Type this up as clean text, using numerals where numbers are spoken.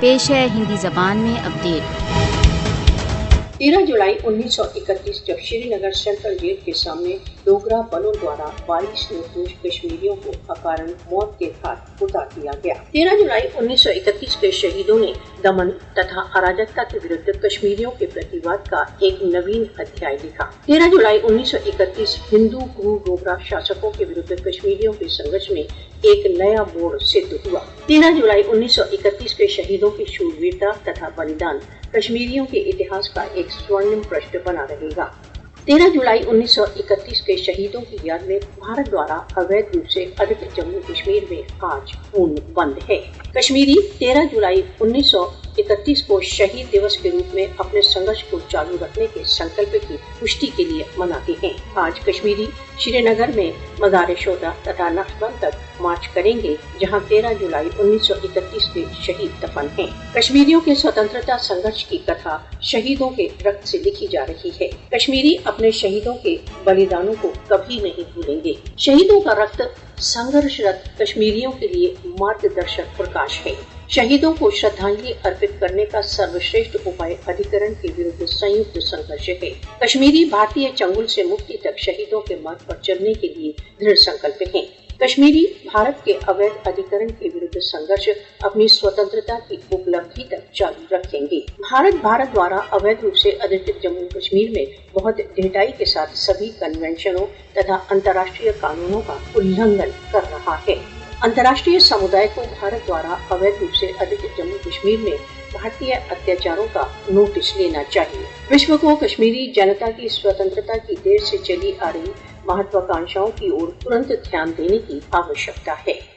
پیش ہے ہندی زبان میں اپڈیٹ۔ 13 جولائی 1931 جب شری نگر سینٹرل گیٹ کے سامنے ڈوگرا بلوں دوارا 22 نردوش کشمیریوں کو اکارن موت کے گھاٹ اتار دیا گیا۔ 13 جولائی 1931 کے شہیدوں نے دمن تتھا اراجکتا کے ورد کشمیریوں کے پرتیواد کا ایک نوین ادھیائے لکھا۔ 13 جولائی 1931 ہندو گرو ڈوگرا شاسکوں کے ورد کشمیریوں کے سنگرش میں ایک نیا موڑ سدھ ہوا۔ 13 جولائی 1931 کے شہیدوں کی شورویرتا تتھا بلیدان کشمیریوں کے اتہاس کا ایک سورنم پرشٹ بنا رہے گا۔ 13 جولائی 1931 کے شہیدوں کی یاد میں بھارت دوارا اویدھ روپ سے ادھکت جموں کشمیر میں آج خون بند ہے۔ کشمیری 13 جولائی 1931 کو شہید دیوس کے روپ میں اپنے سنگرش کو چالو رکھنے کے سنکلپ کی پشٹی کے لیے مناتے ہیں۔ آج کشمیری شری نگر میں مزار شہدا تتھا نقشبند تک مارچ کریں گے، جہاں 13 جولائی 1931 کے شہید دفن ہیں۔ کشمیریوں کے سوتنترتا سنگرش کی کتھا شہیدوں کے رکت سے لکھی جا رہی ہے۔ کشمیری اپنے شہیدوں کے بلیدانوں کو کبھی نہیں بھولیں گے۔ شہیدوں کا رکت سنگرشرت کشمیریوں کے لیے مارگ درشک پرکاش ہے۔ شہیدوں کو شردھانجلی ارپت کرنے کا سروشریشٹھ اپائے ادھیکرن کے ورد سنیکت سنگرش ہے۔ کشمیری بھارتی چنگل سے مکتی تک شہیدوں کے مارگ پر چلنے کے لیے دھڑ سنکلپ ہیں۔ کشمیری بھارت کے اویدھ ادھیکرن کے ورد سنگرش اپنی سوتنترتا کی اپلبدھی تک چالو رکھیں گے۔ بھارت دوارا اویدھ روپ سے ادھکت جموں کشمیر میں بہت ڈھٹائی کے ساتھ سبھی کنونشنوں تتھا انترراشٹریہ قانونوں کا النگھن کر رہا ہے۔ انترراشٹریہ سمودائے کو بھارت دوارا اویدھ روپ سے ادھکت جموں کشمیر میں بھارتی اتیاچاروں کا نوٹس لینا چاہیے۔ وشو کو کشمیری جنتا کی سوتنترتا کی دیر سے چلی آ رہی مہتواکانکشاؤں کی اور ترنت دھیان دینے کی آوشکتا ہے۔